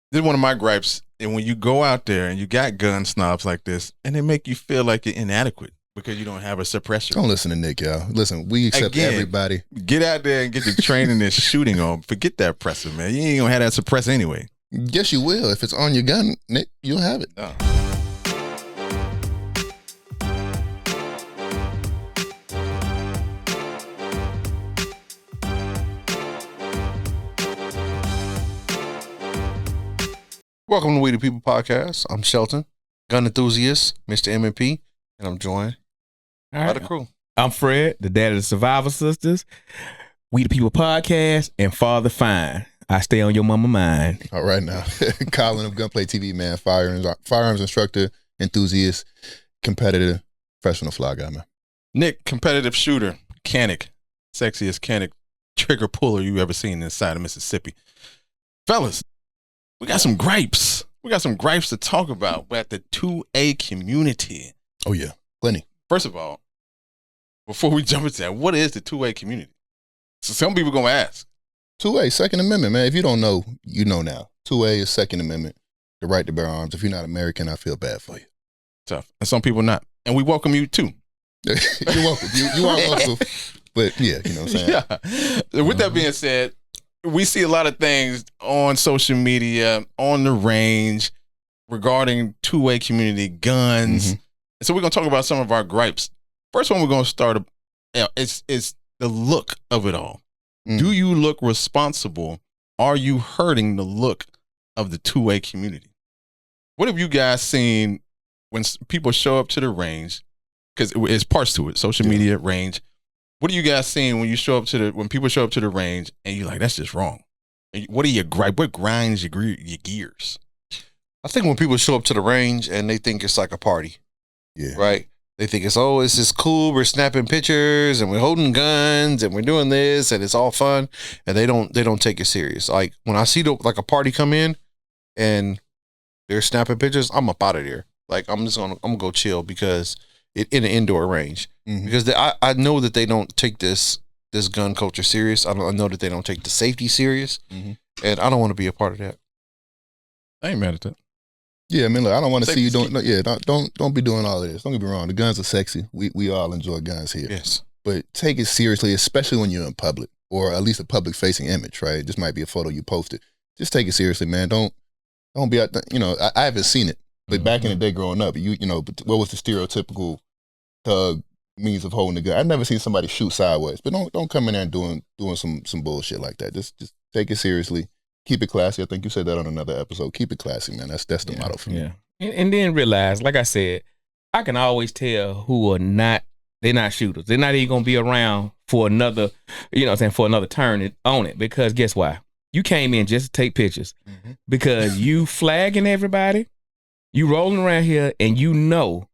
This is one of my gripes. And when you go out there and you got gun snobs like this, and they make you feel like you're inadequate because you don't have a suppressor. Don't listen to Nick, y'all. Listen, we accept everybody. Get out there and get the training and shooting on. Forget that presser, man. You ain't gonna have that suppressor anyway. Yes, you will. If it's on your gun, Nick, you'll have it. Oh. Welcome to We the People podcast. I'm Shelton, gun enthusiast, Mr. M&P, and I'm joined by the crew. I'm Fred, the dad of the Survivor Sisters, We the People podcast, and Father Fine. I stay on your mama mind. All right now. Colin of Gunplay TV, man, firearms instructor, enthusiast, competitive, professional fly guy, man. Nick, competitive shooter, mechanic, sexiest mechanic, trigger puller you ever seen inside of Mississippi. Fellas, we got some gripes. We got some gripes to talk about at the 2A community. Oh, yeah. Plenty. First of all, before we jump into that, what is the 2A community? So some people going to ask. 2A, Second Amendment, man. If you don't know, you know now. 2A is Second Amendment, the right to bear arms. If you're not American, I feel bad for you. Tough. And some people not. And we welcome you too. You're welcome. You are welcome. But yeah, you know what I'm saying? Yeah. With that being said, we see a lot of things on social media, on the range, regarding 2A community guns. Mm-hmm. So we're going to talk about some of our gripes. First one we're going to start, it's the look of it all. Mm. Do you look responsible? Are you hurting the look of the 2A community? What have you guys seen when people show up to the range? Because it's parts to it, social media, range. What are you guys seeing when when people show up to the range and you're like, that's just wrong? What are your gripe? What grinds your gears? I think when people show up to the range and they think it's like a party, right? They think it's just cool. We're snapping pictures and we're holding guns and we're doing this and it's all fun. And they don't take it serious. Like when I see like a party come in and they're snapping pictures, I'm up out of there. Like I'm gonna go chill because in an indoor range. Mm-hmm. Because I know that they don't take this gun culture serious. I know that they don't take the safety serious. Mm-hmm. And I don't want to be a part of that. I ain't mad at that. Yeah, I mean, look, I don't want to see you doing. Don't be doing all of this. Don't get me wrong. The guns are sexy. We all enjoy guns here. Yes, but take it seriously, especially when you're in public or at least a public facing image. Right? This might be a photo you posted. Just take it seriously, man. Don't be out. I haven't seen it, but back in the day, growing up, what was the stereotypical thug means of holding a gun? I've never seen somebody shoot sideways, but don't come in there and doing some bullshit like that. Just take it seriously. Keep it classy. I think you said that on another episode. Keep it classy, man. That's the motto for me. Yeah. And then realize, like I said, I can always tell who are not, they're not shooters. They're not even going to be around for another, for another turn on it. Because guess why? You came in just to take pictures. Mm-hmm. Because you flagging everybody, you rolling around here, and you know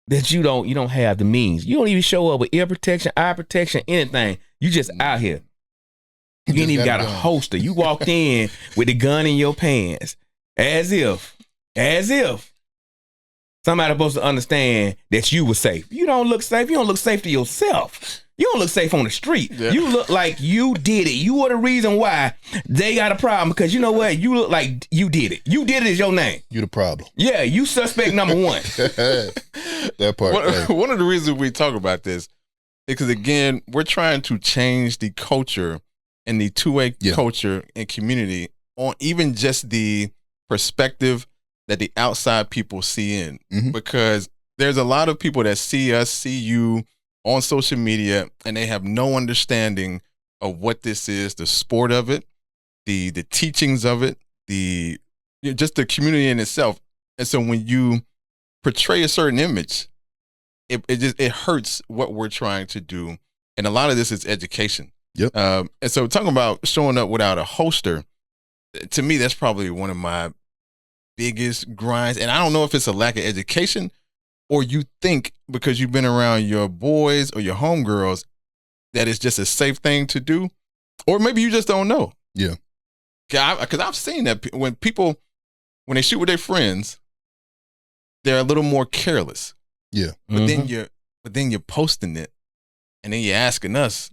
that you don't have the means. You don't even show up with ear protection, eye protection, anything. You just out here. You ain't even got a holster. You walked in with the gun in your pants, as if somebody supposed to understand that you were safe. You don't look safe. You don't look safe to yourself. You don't look safe on the street. Yeah. You look like you did it. You are the reason why they got a problem, because you know what? You look like you did it. You did it is your name. You the problem. Yeah, you suspect number one. That part. One of the reasons we talk about this is because, again, we're trying to change the culture and the 2A culture and community on even just the perspective that the outside people see in. Mm-hmm. Because there's a lot of people that see us, see you on social media, and they have no understanding of what this is, the sport of it, the teachings of it, just the community in itself. And so when you portray a certain image, it hurts what we're trying to do. And a lot of this is education. Yep. And so talking about showing up without a holster, to me, that's probably one of my biggest grinds. And I don't know if it's a lack of education or you think because you've been around your boys or your homegirls that it's just a safe thing to do, or maybe you just don't know. Yeah. Because I've seen that when they shoot with their friends, they're a little more careless. Yeah. But then you're posting it, and then you're asking us,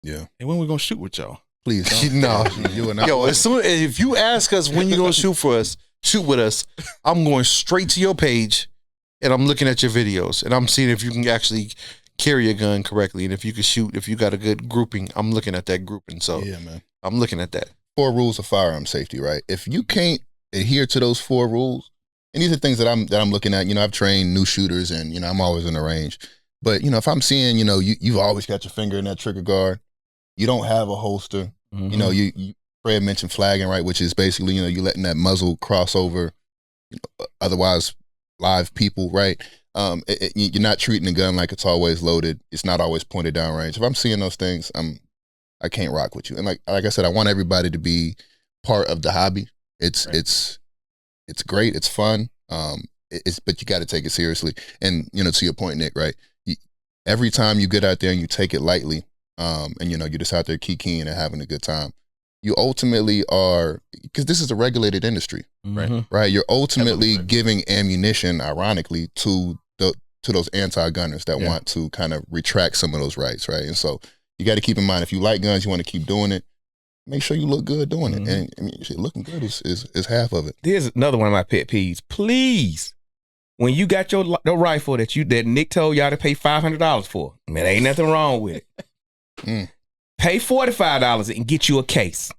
yeah, hey, when we gonna shoot with y'all? Please don't. No. You are not Yo, welcome. if you ask us when you gonna shoot with us, I'm going straight to your page and I'm looking at your videos and I'm seeing if you can actually carry a gun correctly and if you can shoot, if you got a good grouping. I'm looking at that grouping. So Yeah, man. I'm looking at that. 4 rules of firearm safety, right? If you can't adhere to those 4 rules, and these are things that I'm looking at, I've trained new shooters and, I'm always in the range. But, if I'm seeing, you've always got your finger in that trigger guard, you don't have a holster, Fred mentioned flagging, right? Which is basically, you letting that muzzle cross over, otherwise live people, right? You're not treating the gun like it's always loaded. It's not always pointed down range. If I'm seeing those things, I can't rock with you. And like I said, I want everybody to be part of the hobby. It's great. It's fun. But you got to take it seriously. And to your point, Nick, right? Every time you get out there and you take it lightly, and you're just out there keying and having a good time, you ultimately are, because this is a regulated industry, right? You're ultimately giving ammunition, ironically, to those anti-gunners that want to kind of retract some of those rights, right? And so you got to keep in mind, if you like guns, you want to keep doing it, make sure you look good doing it. And I mean, shit, looking good is half of it. Here's another one of my pet peeves. Please, when you got your rifle that Nick told y'all to pay $500 for, man, ain't nothing wrong with it. Pay $45 and get you a case.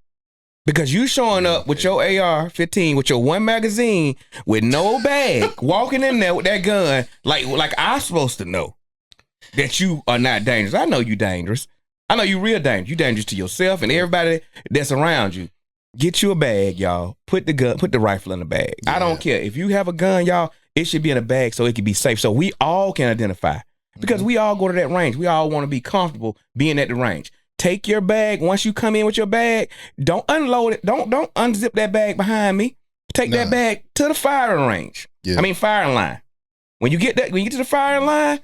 Because you showing up with your AR-15, with your 1 magazine, with no bag, walking in there with that gun, like I'm supposed to know that you are not dangerous. I know you dangerous. I know you real dangerous. You dangerous to yourself and everybody that's around you. Get you a bag, y'all. Put the rifle in the bag. Yeah. I don't care. If you have a gun, y'all, it should be in a bag so it can be safe. So we all can identify. Because we all go to that range. We all want to be comfortable being at the range. Take your bag. Once you come in with your bag, don't unload it. Don't unzip that bag behind me. Take that bag to the firing range. Yeah. Firing line. When you get to the firing line,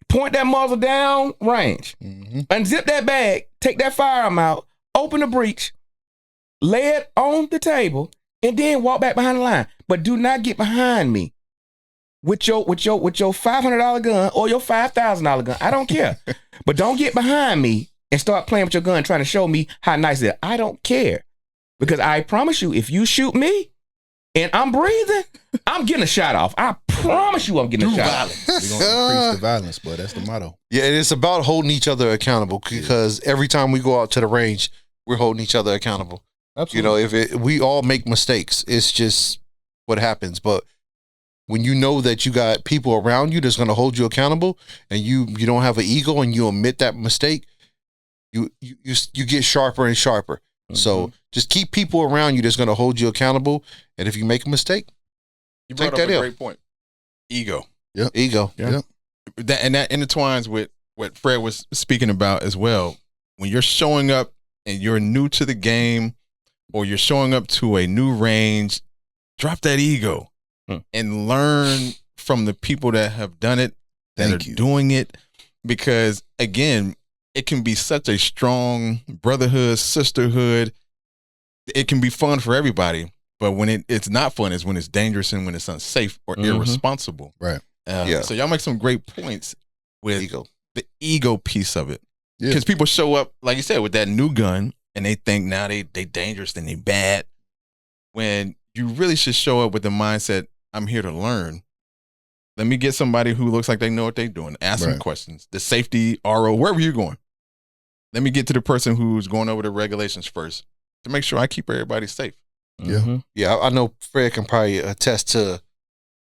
point that muzzle down range. Unzip that bag. Take that firearm out. Open the breech. Lay it on the table, and then walk back behind the line. But do not get behind me with your $500 gun or your $5,000 gun. I don't care. But don't get behind me and start playing with your gun, trying to show me how nice it is. I don't care. Because I promise you, if you shoot me and I'm breathing, I'm getting a shot off. I promise you I'm getting a shot off. We're going to increase the violence, but that's the motto. Yeah, and it's about holding each other accountable because every time we go out to the range, we're holding each other accountable. Absolutely. We all make mistakes. It's just what happens. But when you know that you got people around you that's going to hold you accountable and you don't have an ego and you admit that mistake, you get sharper and sharper. So just keep people around you that's going to hold you accountable. And if you make a mistake, you brought up a great point. Ego. Yep. Ego. Yep. That intertwines with what Fred was speaking about as well. When you're showing up and you're new to the game or you're showing up to a new range, drop that ego and learn from the people that have done it, doing it. Because again, it can be such a strong brotherhood, sisterhood. It can be fun for everybody. But when it's not fun is when it's dangerous and when it's unsafe or irresponsible. Right. So y'all make some great points with the ego piece of it. Yeah. Because people show up, like you said, with that new gun and they think now they dangerous and they bad. When you really should show up with the mindset, I'm here to learn. Let me get somebody who looks like they know what they're doing. Ask some questions. The safety, RO, wherever you're going. Let me get to the person who's going over the regulations first to make sure I keep everybody safe. Yeah. Yeah, I know Fred can probably attest to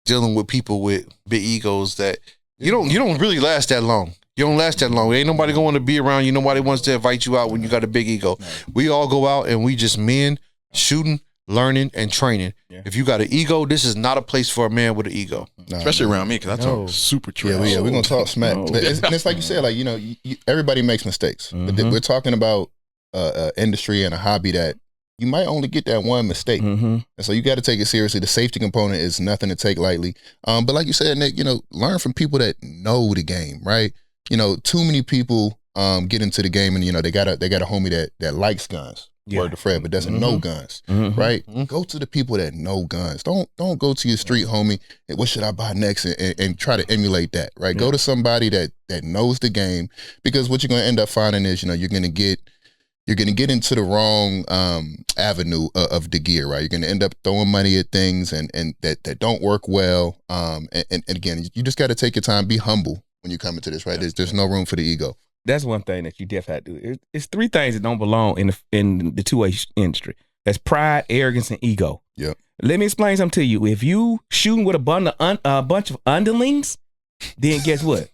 dealing with people with big egos that you don't really last that long. You don't last that long. Ain't nobody going to be around you. Nobody wants to invite you out when you got a big ego. We all go out and we just men shooting, learning, and training. Yeah. If you got an ego, this is not a place for a man with an ego. Especially around me, because I talk super trash. Yeah, we're going to talk smack. And it's like you said, like, everybody makes mistakes. But we're talking about industry and a hobby that you might only get that one mistake. And so you got to take it seriously. The safety component is nothing to take lightly. But like you said, Nick, learn from people that know the game, right? Too many people get into the game and, they got a homie that likes guns. Word to Fred, but doesn't know guns, right? Go to the people that know guns. Don't go to your street homie and what should I buy next and try to emulate that, right? Go to somebody that knows the game, because what you're going to end up finding is, you're going to get you're going to get into the wrong avenue of the gear, right? You're going to end up throwing money at things and that don't work well. And again, you just got to take your time, be humble when you come into this, right? There's no room for the ego. That's one thing that you definitely have to do. It's three things that don't belong in the two-way industry. That's pride, arrogance, and ego. Yep. Let me explain something to you. If you shooting with a bunch of underlings, then guess what?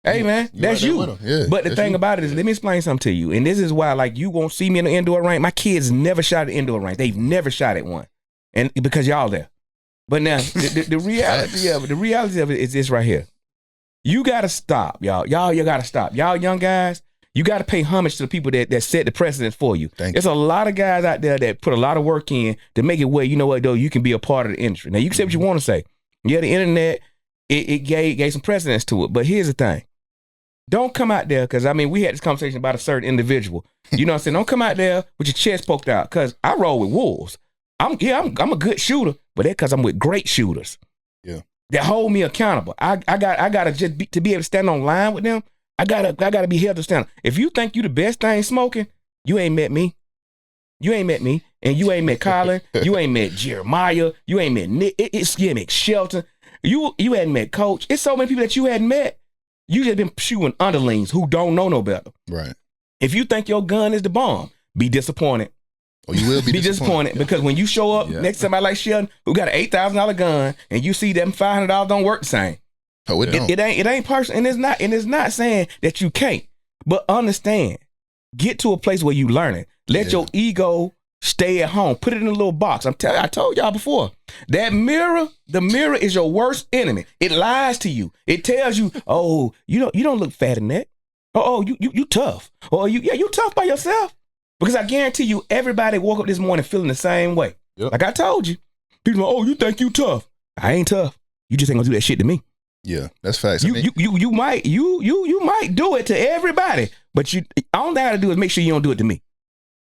Hey man, that's you. Yeah, but the thing you. about it is, let me explain something to you. And this is why, like, you won't see me in the indoor range. My kids never shot at indoor range. They've never shot at one, and because y'all there. But now the reality of it is this right here. You gotta stop, y'all. You gotta stop. Y'all young guys, you gotta pay homage to the people that set the precedent for you. There's a lot of guys out there that put a lot of work in to make it where, you know what, though, you can be a part of the industry. Now you can say what you want to say. Yeah, the internet, it gave some precedence to it. But here's the thing. Don't come out there, because, I mean, we had this conversation about a certain individual. You know what I'm saying? Don't come out there with your chest poked out, because I roll with wolves. I'm a good shooter, but that's because I'm with great shooters. Yeah. That hold me accountable. I gotta just to be able to stand on line with them. I gotta be held to stand. If you think you the best thing smoking, you ain't met me. You ain't met me, and you ain't met Colin. You ain't met Jeremiah. You ain't met Nick. You ain't met Shelton. You hadn't met Coach. It's so many people that you hadn't met. You just been shooting underlings who don't know no better. Right. If you think your gun is the bomb, be disappointed. Or you will be disappointed because when you show up next to somebody like Sheldon who got an $8,000 gun and you see them $500 don't work the same. Oh, it ain't personal, and it's not saying that you can't. But understand, get to a place where you learn it. Let your ego stay at home. Put it in a little box. I told y'all before. That mirror, the mirror is your worst enemy. It lies to you. It tells you, oh, you don't look fat in that. Oh, you tough. Oh, you tough by yourself. Because I guarantee you, everybody woke up this morning feeling the same way. Yep. Like I told you. People are, oh, you think you tough. I ain't tough. You just ain't gonna do that shit to me. Yeah, that's facts. You might do it to everybody, but all they gotta do is make sure you don't do it to me.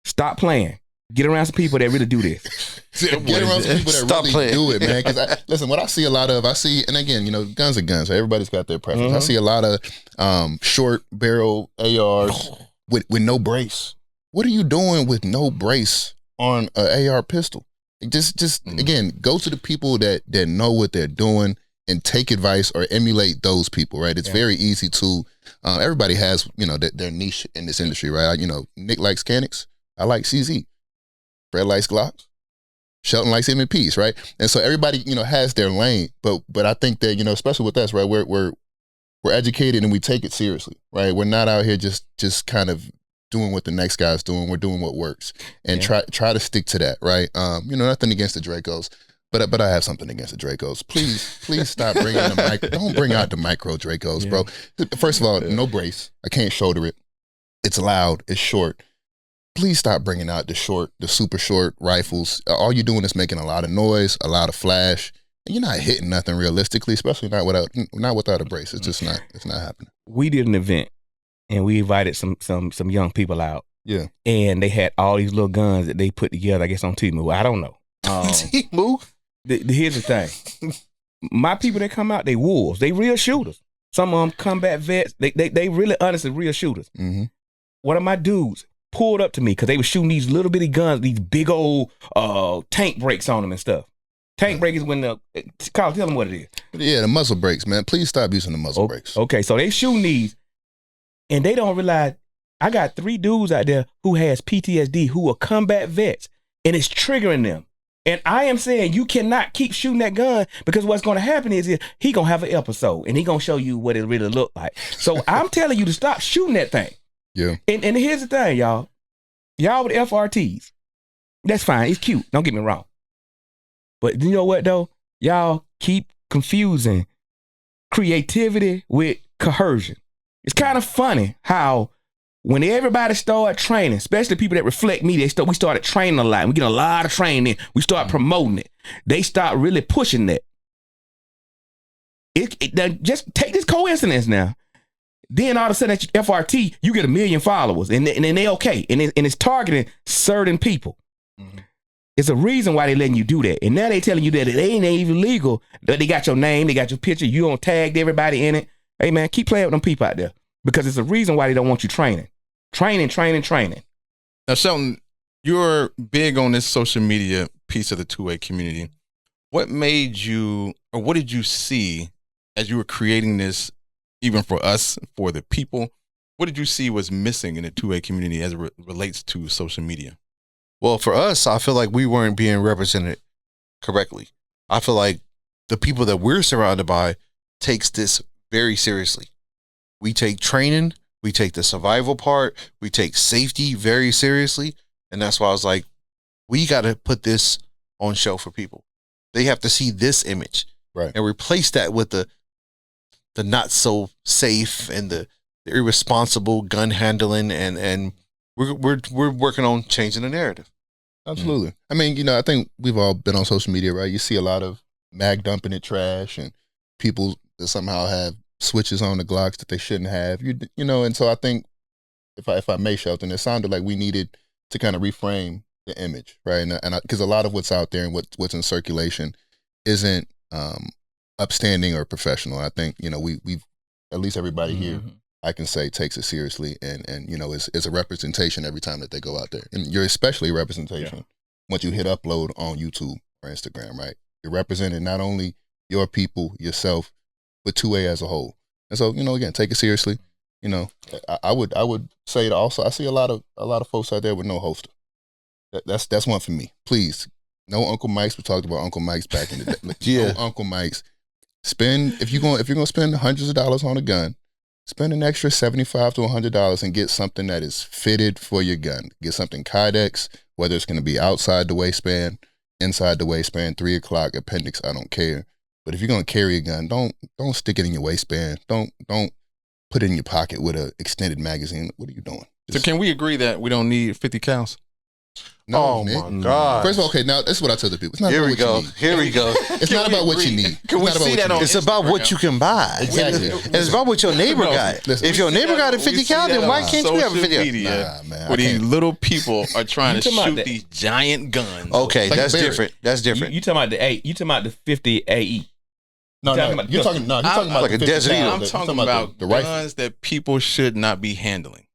Stop playing. Get around some people that really do this. Get around some people that really do it, man. Because listen, what I see a lot of, and again, you know, guns are guns. So everybody's got their preference. Mm-hmm. I see a lot of short barrel ARs with no brace. What are you doing with no brace on an AR pistol? Just again, go to the people that know what they're doing and take advice or emulate those people, right? It's very easy to, everybody has, you know, their niche in this industry, right? You know, Nick likes Canics. I like CZ. Fred likes Glocks. Shelton likes M&Ps, right? And so everybody, you know, has their lane. But I think that, you know, especially with us, right, we're educated and we take it seriously, right? We're not out here just kind of doing what the next guy's doing. We're doing what works and try to stick to that, right? You know, nothing against the Dracos, but I have something against the Dracos. Please stop bringing the micro. Don't bring out the micro Dracos, bro. First of all, no brace. I can't shoulder it. It's loud. It's short. Please stop bringing out the super short rifles. All you're doing is making a lot of noise, a lot of flash, and you're not hitting nothing realistically, especially not without a brace. It's just not. It's not happening. We did an event, and we invited some young people out. Yeah, and they had all these little guns that they put together. I guess on Temu. I don't know. Temu. Here's the thing. My people that come out, they wolves. They real shooters. Some of them combat vets. They really honestly real shooters. Mm-hmm. One of my dudes pulled up to me because they were shooting these little bitty guns, these big old tank brakes on them and stuff. Tank brake is when Kyle, tell them what it is. Yeah, the muzzle brakes, man. Please stop using the muzzle brakes. Okay, so they shooting these, and they don't realize I got 3 dudes out there who has PTSD, who are combat vets, and it's triggering them. And I am saying you cannot keep shooting that gun because what's going to happen is he going to have an episode, and he going to show you what it really looked like. So I'm telling you to stop shooting that thing. Yeah. And here's the thing, y'all. Y'all with FRTs. That's fine. It's cute. Don't get me wrong. But you know what, though? Y'all keep confusing creativity with coercion. It's kind of funny how when everybody started training, especially people that reflect me, we started training a lot. We get a lot of training. We start promoting it. They start really pushing that. Just take this coincidence now. Then all of a sudden at your FRT, you get 1 million followers, and they okay, and it's targeting certain people. Mm-hmm. It's a reason why they letting you do that, and now they telling you that it ain't even legal. That they got your name, they got your picture, you don't tagged everybody in it. Hey man, keep playing with them people out there because it's a reason why they don't want you training. Now, Shelton, you're big on this social media piece of the two-way community. What made you, or what did you see as you were creating this, even for us, for the people? What did you see was missing in the two-way community as it relates to social media? Well, for us, I feel like we weren't being represented correctly. I feel like the people that we're surrounded by takes this very seriously. We take training, we take the survival part, we take safety very seriously. And that's why I was like, we got to put this on show for people. They have to see this image, right, and replace that with the not so safe and the irresponsible gun handling, and we're working on changing the narrative. Absolutely. I mean, I think we've all been on social media, right? You see a lot of mag dumping it trash and people that somehow have switches on the Glocks that they shouldn't have. And so I think if I may, Shelton, it sounded like we needed to kind of reframe the image, right? And because a lot of what's out there and what's in circulation isn't upstanding or professional. I think we've at least everybody here, I can say, takes it seriously and is a representation every time that they go out there. And you're especially a representation once you hit upload on YouTube or Instagram, right? You're representing not only your people, yourself, but 2A as a whole. And so again, take it seriously. I would say that also I see a lot of folks out there with no holster. That's one for me. Please, no Uncle Mike's. We talked about Uncle Mike's back in the day. No Uncle Mike's. If you're gonna spend hundreds of dollars on a gun, spend an extra $75 to $100 and get something that is fitted for your gun. Get something Kydex, whether it's gonna be outside the waistband, inside the waistband, 3 o'clock, appendix. I don't care. But if you're gonna carry a gun, don't stick it in your waistband. Don't put it in your pocket with an extended magazine. What are you doing? So can we agree that we don't need 50 cals? No, my God. First of all, okay, now this is what I tell the people. It's not Here about we what go. you need. Here we go. It's not about what you need. Can we see that on It's about what you can buy. Exactly. And it's about what your neighbor got. Listen, If your neighbor got a 50 cal, then why can't you have a 50 cal? Media, Nah, man, where I these can't. little people are trying to You talking about shoot that? these giant guns. Okay, Like that's a Barrett. different. That's different. You talking about the 50 AE? No, talking no, about- you're talking about like the a 50 Desert cal, Eagle. I'm the- talking about the rifle. guns that people should not be handling.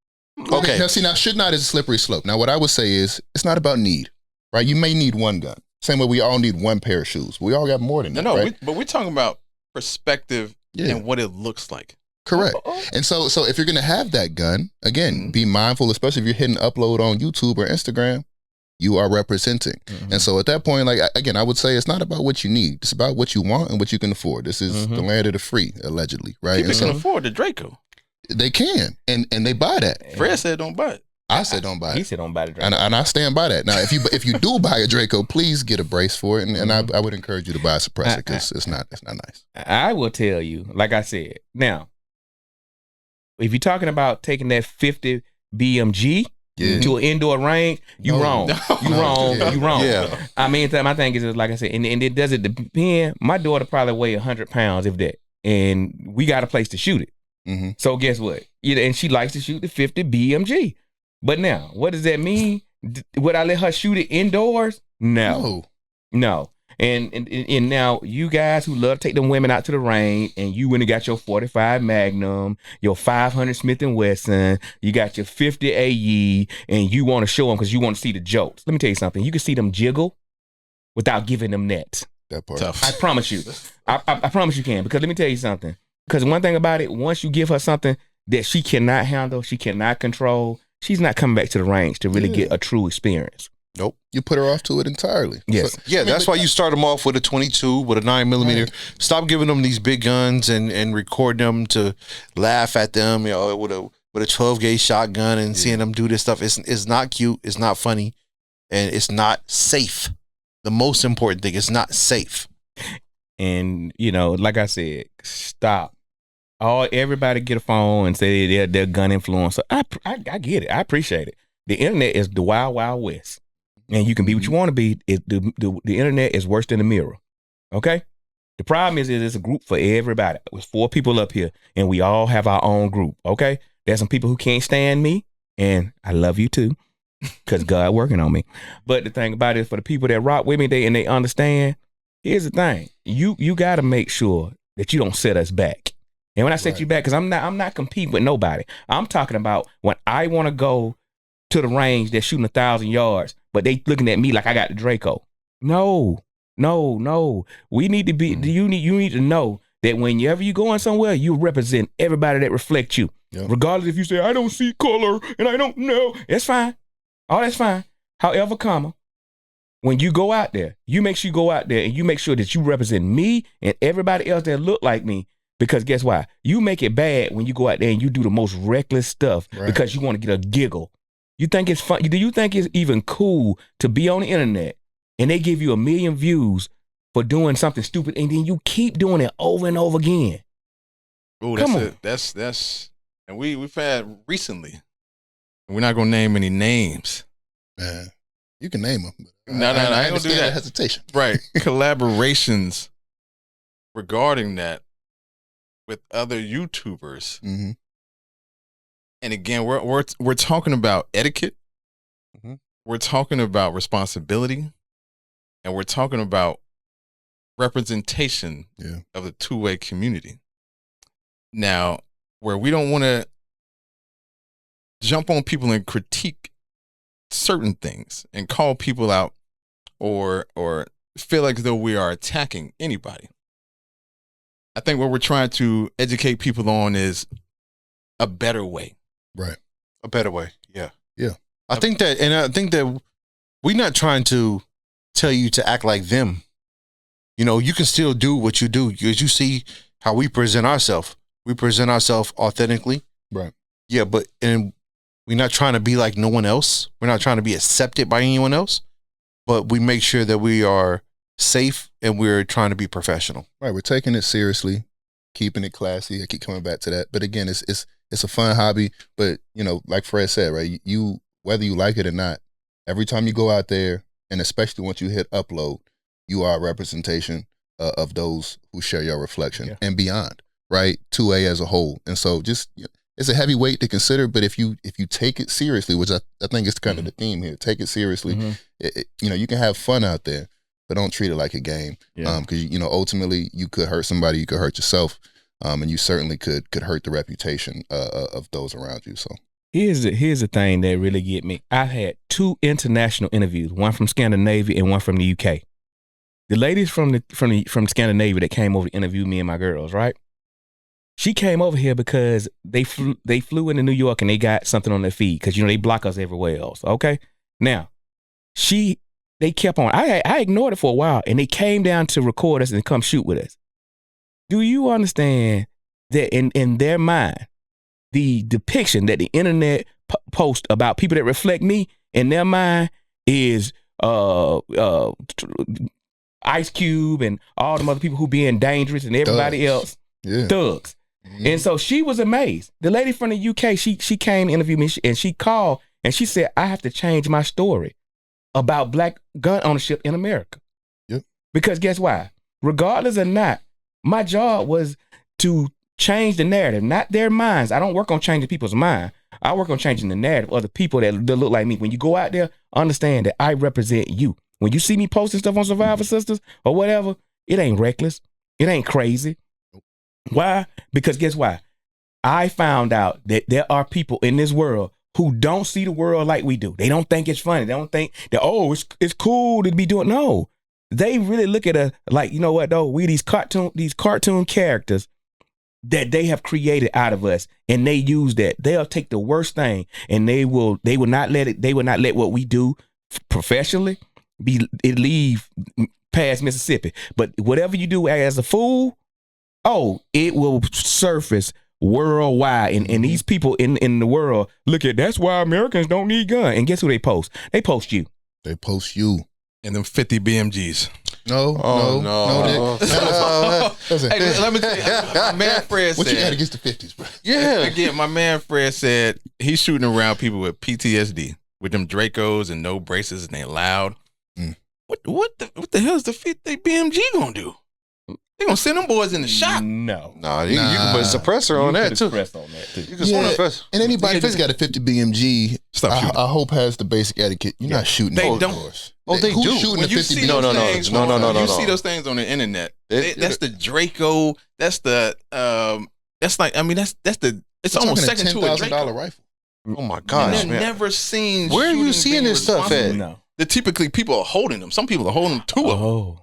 Okay. Now, should not is a slippery slope. Now, what I would say is it's not about need, right? You may need one gun. Same way we all need one pair of shoes. We all got more than that, right? But we're talking about perspective and what it looks like. Correct. And so if you're going to have that gun, again, be mindful, especially if you're hitting upload on YouTube or Instagram, you are representing. And so at that point, like, again, I would say it's not about what you need. It's about what you want and what you can afford. This is the land of the free, allegedly, right? People And so can afford the Draco. they can, and they buy that. Fred said don't buy it. I said don't buy He it. said don't buy the Draco. And I stand by that. Now, if you do buy a Draco, please get a brace for it, and I would encourage you to buy a suppressor because it's not nice. I will tell you, like I said, now, if you're talking about taking that 50 BMG to an indoor range, you wrong. You wrong. Yeah. You wrong. Yeah. I mean, my thing is, like I said, and it doesn't depend. My daughter probably weigh 100 pounds, if that, and we got a place to shoot it. Mm-hmm. So guess what? And she likes to shoot the 50 BMG. But now, what does that mean? Would I let her shoot it indoors? No. And now you guys who love to take them women out to the range, and you went and got your 45 Magnum, your 500 Smith & Wesson, you got your 50 AE, and you want to show them because you want to see the jokes. Let me tell you something. You can see them jiggle without giving them nets. That part. Tough. I promise you. I promise you can. Because let me tell you something. Because one thing about it, once you give her something that she cannot handle, she cannot control, she's not coming back to the range to really get a true experience. Nope. You put her off to it entirely. Yes. So, Yeah, that's why you start them off with a 22, with a 9mm. Right. Stop giving them these big guns and record them to laugh at them, with a 12 gauge shotgun and seeing them do this stuff. It's not cute. It's not funny, and it's not safe. The most important thing, it's not safe. And, like I said, stop. Everybody get a phone and say they're gun influencer. I get it. I appreciate it. The internet is the wild, wild west. And you can be what you want to be. The internet is worse than the mirror. Okay? The problem is it's a group for everybody. There's 4 people up here, and we all have our own group. Okay? There's some people who can't stand me, and I love you too, because God working on me. But the thing about it is, for the people that rock with me, they understand. Here's the thing: you got to make sure that you don't set us back. And when I set you back, because I'm not competing with nobody. I'm talking about when I want to go to the range that's shooting 1,000 yards, but they looking at me like I got the Draco. No. We need to be. You need to know that whenever you going somewhere, you represent everybody that reflects you. Yep. Regardless if you say I don't see color and I don't know, that's fine. All that's fine. However, when you go out there, you make sure you go out there and you make sure that you represent me and everybody else that look like me. Because guess why? You make it bad when you go out there and you do the most reckless stuff because you want to get a giggle. You think it's fun? Do you think it's even cool to be on the internet and they give you 1 million views for doing something stupid and then you keep doing it over and over again? Oh, that's and we've had recently. We're not gonna name any names. Man, you can name them. No, I ain't gonna do that. Hesitation. Right, collaborations regarding that with other YouTubers. Mm-hmm. And again, we're talking about etiquette. Mm-hmm. We're talking about responsibility, and we're talking about representation of the two-way community. Now, where we don't want to jump on people and critique certain things and call people out or feel like as though we are attacking anybody. I think what we're trying to educate people on is a better way. Right. A better way. Yeah. Yeah. I think that we're not trying to tell you to act like them. You know, you can still do what you do because you see how we present ourselves. We present ourselves authentically. Right. Yeah, but we're not trying to be like no one else. We're not trying to be accepted by anyone else. But we make sure that we are safe and we're trying to be professional. Right. We're taking it seriously, keeping it classy. I keep coming back to that. But again, it's a fun hobby. But, you know, like Fred said, right, you whether you like it or not, every time you go out there, and especially once you hit upload, you are a representation of those who share your reflection and beyond, right? 2A as a whole. And so just, it's a heavy weight to consider, but if you take it seriously, which I think is kind of the theme here, take it seriously, you know, you can have fun out there, but don't treat it like a game. Because, you know, ultimately you could hurt somebody, you could hurt yourself, and you certainly could hurt the reputation of those around you. So here's the thing that really get me. I've had 2 international interviews, one from Scandinavia and one from the UK. The ladies from Scandinavia that came over to interview me and my girls, right? She came over here because they flew into New York and they got something on their feed because, you know, they block us everywhere else. Okay. Now, they kept on. I ignored it for a while and they came down to record us and come shoot with us. Do you understand that in their mind, the depiction that the internet post about people that reflect me in their mind is Ice Cube and all them other people who being dangerous and everybody else thugs. Mm-hmm. And so she was amazed. The lady from the UK, she came to interview me and she called and she said, I have to change my story about black gun ownership in America. Yep. Because guess why? Regardless or not, my job was to change the narrative, not their minds. I don't work on changing people's mind. I work on changing the narrative of the people that look like me. When you go out there, understand that I represent you. When you see me posting stuff on Survivor Sisters or whatever, it ain't reckless. It ain't crazy. Why? Because guess why? I found out that there are people in this world who don't see the world like we do. They don't think it's funny. They don't think that, oh, it's cool to be doing. No, they really look at us like, you know what though? We these cartoon characters that they have created out of us, and they use that. They'll take the worst thing, and they will not let what we do professionally leave past Mississippi. But whatever you do as a fool, it will surface worldwide. And these people in the world look at, that's why Americans don't need guns. And guess who they post? They post you. They post you. And them 50 BMGs. No. Hey, let me tell you, my man Fred said. What you got against the 50s, bro? Yeah. Again, my man Fred said he's shooting around people with PTSD, with them Dracos and no braces, and they loud. What the hell is the 50 BMG gonna do? They gonna send them boys in the shop. No. You can put a suppressor on that too. You can and anybody that's got a 50 BMG, I hope has the basic etiquette. You're not shooting. They don't. They Who's do. shooting When the 50 BMG? No. You see those things on the internet. That's the Draco. That's the. That's like. I mean. That's the. It's almost second to a Draco. $10,000 rifle. Oh my And gosh, they're man. never seen. Where are you shooting seeing being this stuff responsible. at? No. That typically people are holding them. Some people are holding them to them. Oh.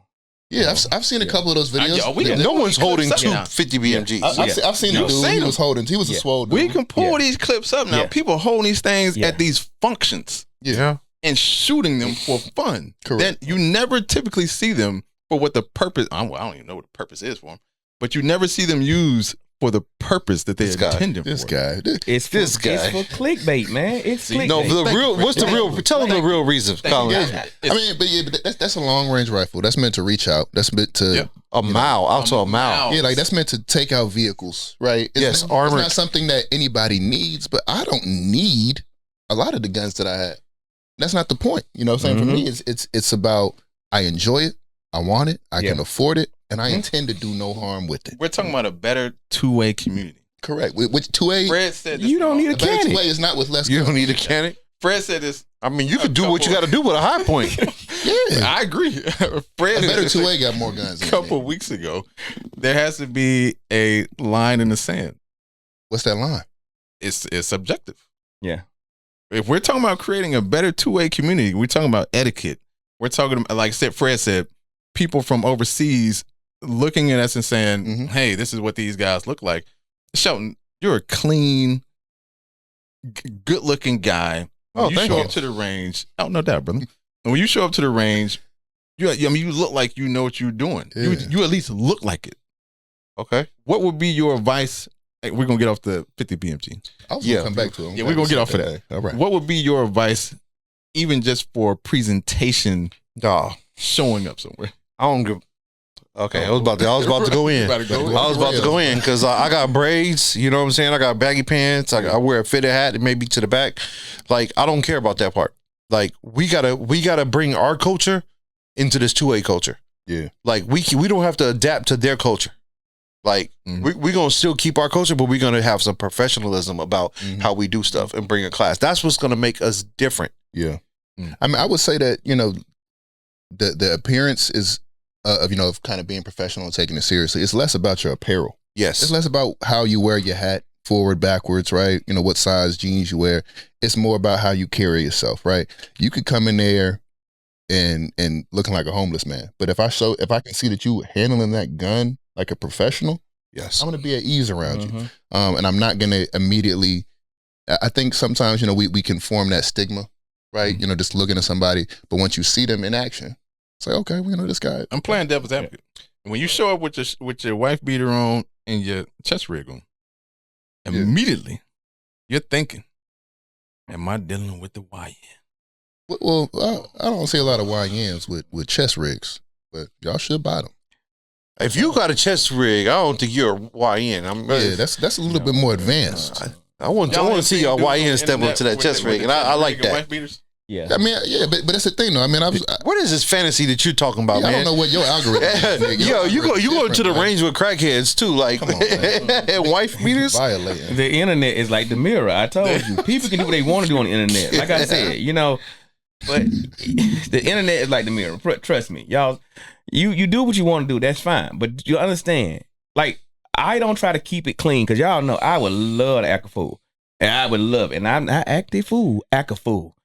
Yeah, I've seen a couple of those videos. No one's holding clips up now. 250 BMGs. I've seen the You've dude. seen He him. was holding. He was a swole dude. We can pull these clips up now. Yeah. People are holding these things Yeah. at these functions Yeah. and shooting them for fun. Correct. Then you never typically see them for what the purpose. I don't even know what the purpose is for them, but you never see them used for the purpose that they This guy. intended This for. guy. It's for, This guy. It's for clickbait, man. It's clickbait. No, the Thank real. you. What's the Thank real? you. Tell them the real reason, Colin. I mean, but that's a long range rifle. That's meant to reach out. That's meant to Yep. A mile, out to a mile. yeah, like that's meant to take out vehicles, right? Yes, it's armored. not something that anybody needs, but I don't need a lot of the guns that I had. That's not the point. You know what I'm saying? For me, it's about I enjoy it, I want it, I can afford it, and I intend to do no harm with it. We're talking about a better two-way community. Correct. With 2A, Fred said this You don't need a better cannon. 2A is not with less You guns. don't need a cannon. Fred said this. I mean, you could do what you got to do with a high point. Yeah. I agree. Fred A better said 2A got more guns a than couple me. weeks ago, there has to be a line in the sand. What's that line? It's subjective. Yeah. If we're talking about creating a better two-way community, we're talking about etiquette. We're talking about, like Fred said, people from overseas looking at us and saying, hey, this is what these guys look like. Shelton, you're a clean, good-looking guy. When you thank show you. up to the range, oh, no doubt, brother. And when you show up to the range, you look like you know what you're doing. Yeah. You at least look like it. Okay. What would be your advice? Hey, we're going to get off the 50 BMG. I was Yeah. gonna come back to him. Yeah, we're going to get off of that. All right. What would be your advice, even just for presentation, Dog. showing up somewhere? I don't give. Okay, I was about to go in. About to go in. I was about to go in because I got braids. You know what I'm saying? I got baggy pants. I wear a fitted hat, maybe to the back. Like I don't care about that part. Like we gotta bring our culture into this 2A culture. Yeah. Like we don't have to adapt to their culture. Like we gonna still keep our culture, but we're gonna have some professionalism about how we do stuff and bring a class. That's what's gonna make us different. Yeah. I mean, I would say that, the appearance is of kind of being professional and taking it seriously. It's less about your apparel. Yes. It's less about how you wear your hat forward, backwards, right? What size jeans you wear. It's more about how you carry yourself, right? You could come in there and looking like a homeless man. But if I can see that you handling that gun like a professional, Yes. I'm gonna be at ease around you. And I'm not gonna immediately I think sometimes, we can form that stigma, right? Just looking at somebody, but once you see them in action, it's like, okay, we know this guy. I'm playing devil's advocate. When you show up with your wife beater on and your chest rig on, immediately you're thinking, am I dealing with the YN? Well, I don't see a lot of YNs with chest rigs, but y'all should buy them. If you got a chest rig, I don't think you're a YN. Yeah, that's a little bit more advanced. I want to see y'all YN step up to that chest rig, and I like that. Wife beaters? Yeah. I mean, yeah, but that's the thing, though. I mean, What is this fantasy that you're talking about, I man? don't know what your algorithm is. nigga. Your Yo, you algorithm go is to the different, man. range with crackheads too, like Come on, man. and wife beaters. Violating. The internet is like the mirror. I told you, people can do what they want to do on the internet. Like I said, but the internet is like the mirror. Trust me, y'all. You do what you want to do. That's fine, but you understand. Like I don't try to keep it clean because y'all know I would love to act a fool, and I would love it. And I act a fool.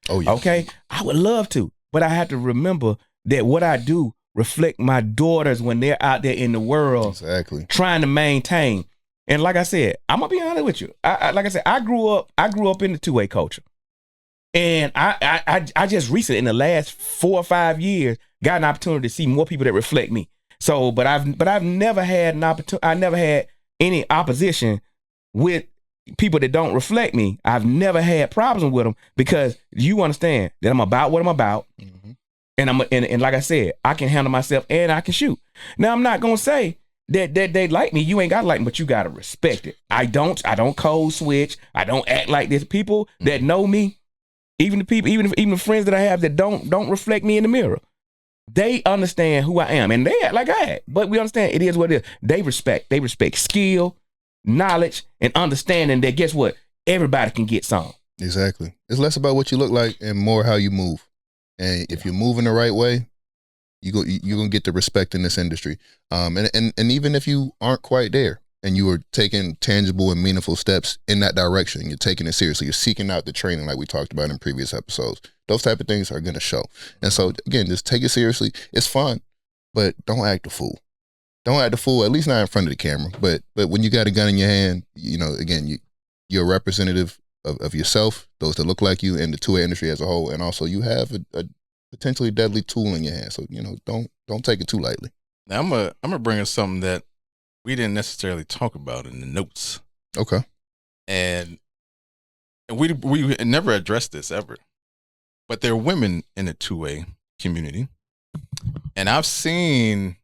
Oh yeah. Okay, I would love to, but I have to remember that what I do reflect my daughters when they're out there in the world Exactly. trying to maintain. And like I said, I'm gonna be honest with you. I grew up in the 2A culture, and I just recently in the last 4 or 5 years got an opportunity to see more people that reflect me. So, but I've never had an opportunity. I never had any opposition with people that don't reflect me. I've never had problems with them because you understand that I'm about what I'm about, and and like I said, I can handle myself and I can shoot. Now I'm not gonna say that they like me. You ain't gotta like me, but you gotta respect it. I don't code switch. I don't act like this. People that know me, even the people, even the friends that I have that don't reflect me in the mirror, they understand who I am, and they act like I act. But we understand it is what it is. They respect skill, knowledge, and understanding that guess what? Everybody can get some. Exactly. It's less about what you look like and more how you move. And if you're moving the right way, you're gonna get the respect in this industry. And even if you aren't quite there, and you are taking tangible and meaningful steps in that direction. You're taking it seriously. You're seeking out the training like we talked about in previous episodes. Those type of things are going to show. And so, again, just take it seriously. It's fun, but don't act a fool. Don't act a fool, at least not in front of the camera. But when you got a gun in your hand, you know, again, you're a representative of yourself, those that look like you, and the two-way industry as a whole. And also, you have a potentially deadly tool in your hand. So, you know, don't take it too lightly. Now, I'm gonna bring up something that we didn't necessarily talk about in the notes. Okay. And we never addressed this ever. But there are women in the two-way community. And I've seen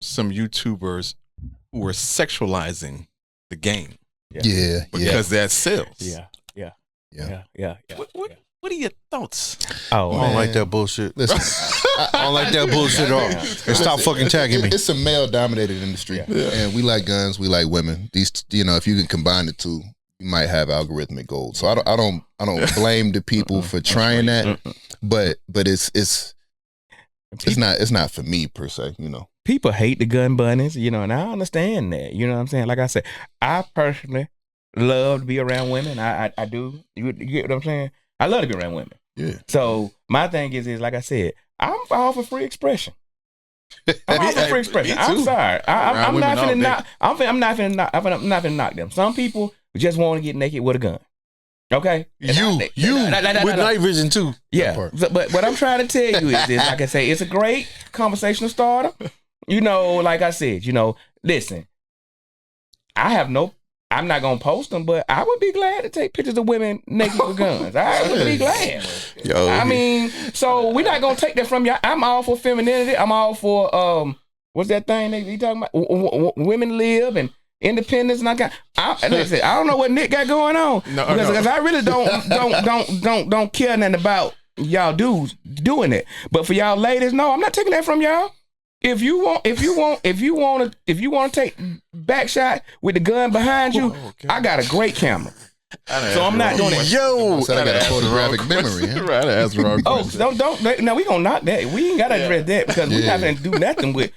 some YouTubers who are sexualizing the game. Yeah. Because that sells. Yeah. What are your thoughts? Oh, I don't like that bullshit. Listen, I don't like that bullshit at all. And stop fucking tagging me. It's a male-dominated industry, and we like guns, we like women. These, you know, if you can combine the two, you might have algorithmic gold. So I don't blame the people for trying that, but it's not for me per se, you know. People hate the gun bunnies, you know, and I understand that. You know what I'm saying? Like I said, I personally love to be around women. I do. You get what I'm saying? I love to be around women. Yeah. So my thing is like I said, I'm all for free expression. I'm all for free expression. I'm sorry. I'm not finna knock. I'm not finna knock them. Some people just want to get naked with a gun. Okay. You with night vision too. Yeah. But what I'm trying to tell you is this: like I say, it's a great conversational starter. You know, like I said, you know, listen. I'm not gonna post them, but I would be glad to take pictures of women naked with guns. I would be glad. Yo. I mean, so we're not gonna take that from y'all. I'm all for femininity. I'm all for what's that thing they talking about? Women live and independence. And like I said, I don't know what Nick got going on because I really don't care nothing about y'all dudes doing it. But for y'all ladies, no, I'm not taking that from y'all. If you want to take back shot with the gun behind you, I got a great camera. So I'm not doing it. Yo, I got a photographic memory. Right, that's wrong. Oh, don't. No, we gonna knock that. We ain't gotta address that because we not gonna do nothing with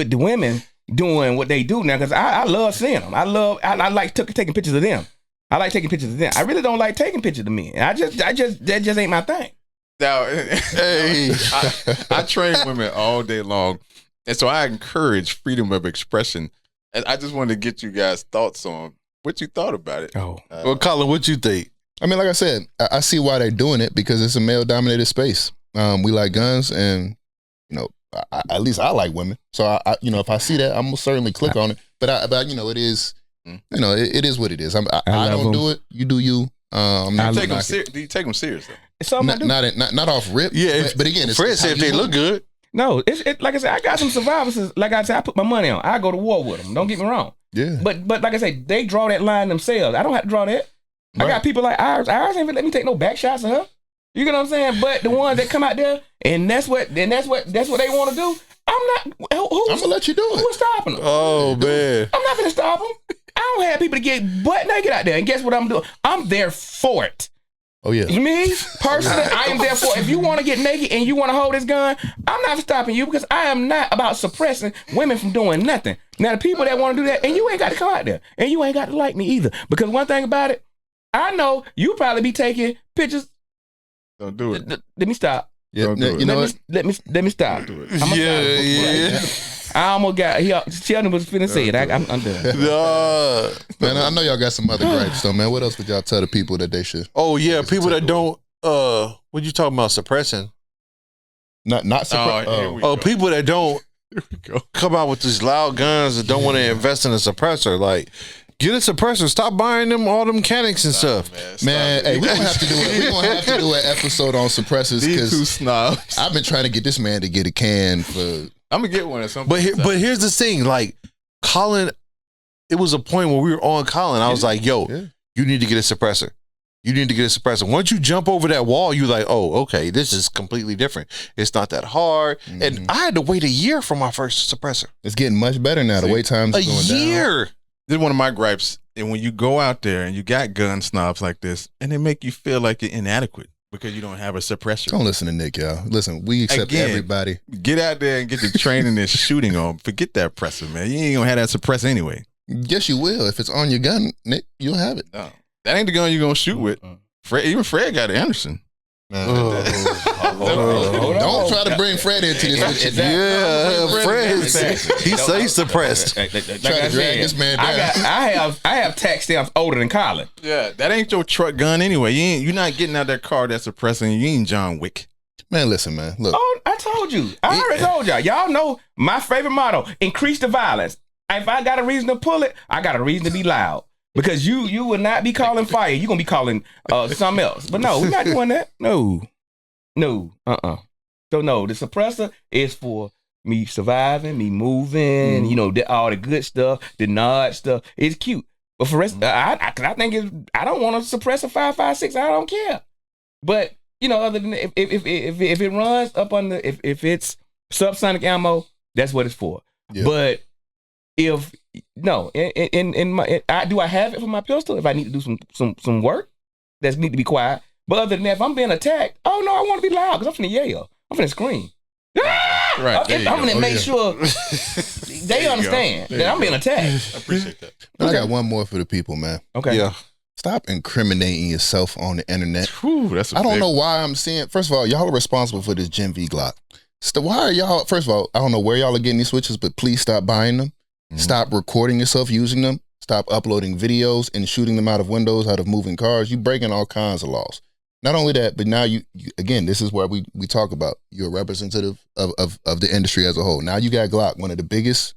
the women doing what they do now. Because I love seeing them. I like taking pictures of them. I like taking pictures of them. I really don't like taking pictures of men. That just ain't my thing. Now, hey, I train women all day long, and so I encourage freedom of expression. And I just wanted to get you guys' thoughts on what you thought about it. Well, Colin, what you think? I mean, like I said, I see why they're doing it because it's a male-dominated space. We like guns, and you know, at least I like women. So I you know, if I see that, I'm gonna certainly click on it. But you know, it is, you know, it is what it is. I don't do it. You do you. I'm not. Do you take them seriously? Not off rip. Yeah, but again, it's Fred said if they look good. No, it's like I said, I got some survivors. Like I said, I put my money on. I go to war with them. Don't get me wrong. Yeah. But like I say, they draw that line themselves. I don't have to draw that. Right. I got people like Iris. Iris ain't let me take no back shots of her. You get what I'm saying? But the ones that come out there and that's what they want to do. I'm not. I'm gonna let you do it. Who's stopping them? Oh man, I'm not gonna stop them. I don't have people to get butt naked out there. And guess what I'm doing? I'm there for it. Oh yeah. Me personally, I am there for. If you want to get naked and you want to hold this gun, I'm not stopping you because I am not about suppressing women from doing nothing. Now the people that want to do that, and you ain't got to come out there, and you ain't got to like me either. Because one thing about it, I know you probably be taking pictures. Don't do it. Let me stop. Yeah, you know what? Let me stop. Yeah. I almost got. Sheldon was finna say it. I'm done. Man, I know y'all got some other gripes though, man. What else would y'all tell the people that they should? Oh yeah, people that don't. What you talking about suppressing? Not suppressing. People that don't come out with these loud guns and don't want to invest in a suppressor. Like, get a suppressor. Stop buying them all them mechanics and stuff. Man, hey, we're gonna have to do it. We're gonna have to do an episode on suppressors These two because snobs. I've been trying to get this man to get a can for. I'm gonna get one at some But point. but here's the thing, like Colin, it was a point where we were on Colin. I was like, yo, you need to get a suppressor. You need to get a suppressor. Once you jump over that wall, you're like, oh, okay, this is completely different. It's not that hard. Mm-hmm. And I had to wait a year for my first suppressor. It's getting much better now. The wait time's going down. A year. This is one of my gripes. And when you go out there and you got gun snobs like this, and they make you feel like you're inadequate because you don't have a suppressor. Don't listen to Nick, y'all. Listen, we accept everybody. Get out there and get the training and shooting on. Forget that presser, man. You ain't gonna have that suppressor anyway. Yes, you will. If it's on your gun, Nick, you'll have it. No, that ain't the gun you're gonna shoot with. Even Fred got an Anderson. Don't try to bring Fred into this. Fred, he stays suppressed. Try to drag this man down. I have tax stamps older than Colin. Yeah, that ain't your truck gun anyway. You're not getting out that car that's suppressing. You ain't John Wick. Man, listen, man. Look. Oh, I told you. I already told y'all. Y'all know my favorite motto: increase the violence. If I got a reason to pull it, I got a reason to be loud. Because you will not be calling fire. You're going to be calling something else. But no, we're not doing that. No. So no, the suppressor is for me surviving, me moving, all the good stuff, the nod stuff. It's cute. But for rest, I think I don't want to suppress a 5.56. I don't care. But, other than if it runs up on if it's subsonic ammo, that's what it's for. Yeah. But do I have it for my pistol if I need to do some work that need to be quiet? But other than that, if I'm being attacked, I want to be loud because I'm finna yell. I'm finna scream. Right. I'm gonna make sure they understand that I'm being attacked. I appreciate that. But I got one more for the people, man. Okay. Yeah. Stop incriminating yourself on the internet. Whew, I don't know why I'm seeing. First of all, y'all are responsible for this Gen V Glock. So why are y'all? First of all, I don't know where y'all are getting these switches, but please stop buying them. Stop recording yourself using them. Stop uploading videos and shooting them out of windows, out of moving cars. You're breaking all kinds of laws. Not only that, but now you again, this is where we talk about you're a representative of the industry as a whole. Now you got Glock, one of the biggest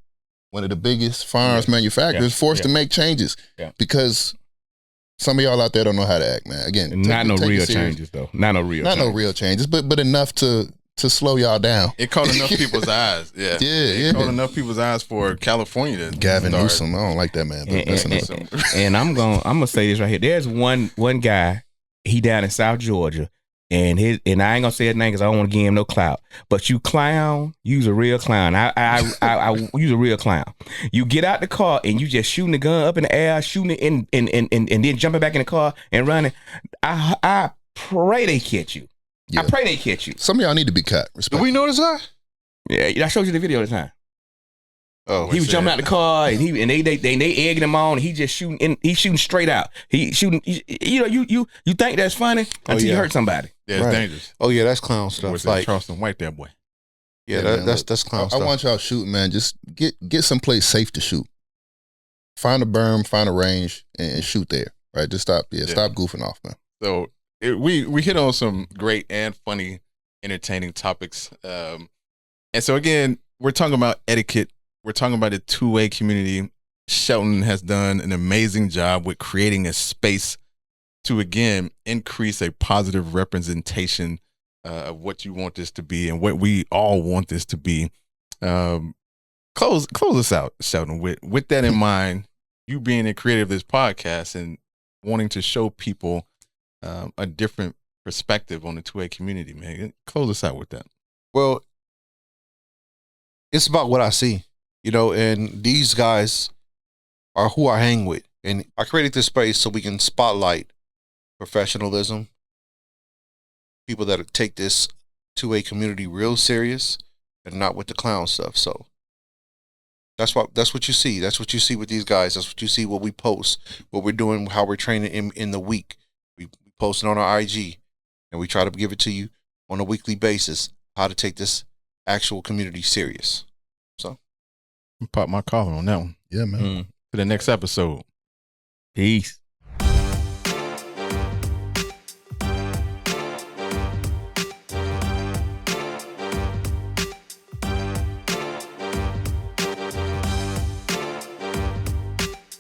firearms manufacturers, forced to make changes because some of y'all out there don't know how to act, man. Again, not no real changes though. Not no real changes, but enough to slow y'all down. It caught enough people's eyes. Yeah. It caught enough people's eyes for California to Gavin Newsom. I don't like that man. But and I'm gonna say this right here. There's one guy, he down in South Georgia, and I ain't gonna say his name because I don't want to give him no clout. But you clown, you's a real clown. I use a real clown. You get out the car and you just shooting the gun up in the air, shooting it and then jumping back in the car and running. I pray they catch you. Yeah. I pray they catch you. Some of y'all need to be cut. Do we know this guy? Yeah, I showed you the video at the time. Oh, he was jumping out the car and they egging him on. And he just shooting. And he's shooting straight out. He shooting. You think that's funny until you hurt somebody. Yeah, it's dangerous. Oh yeah, that's clown stuff. What's like Charleston White, that boy. Yeah, that's clown stuff. I want y'all shooting, man. Just get someplace safe to shoot. Find a berm, find a range, and shoot there. Right, just stop. Yeah, stop goofing off, man. So. We hit on some great and funny, entertaining topics. And so, again, we're talking about etiquette. We're talking about the two-way community. Shelton has done an amazing job with creating a space to, again, increase a positive representation of what you want this to be and what we all want this to be. Close us out, Shelton. With that in mind, you being the creator of this podcast and wanting to show people a different perspective on the two-way community, man. Close us out with that. Well, it's about what I see, and these guys are who I hang with. And I created this space so we can spotlight professionalism, people that take this two-way community real serious and not with the clown stuff. So that's what you see. That's what you see with these guys. That's what you see what we post, what we're doing, how we're training in the week. We post it on our IG, and we try to give it to you on a weekly basis, how to take this actual community serious. So pop my collar on that one. Yeah, man. To the next episode. Peace.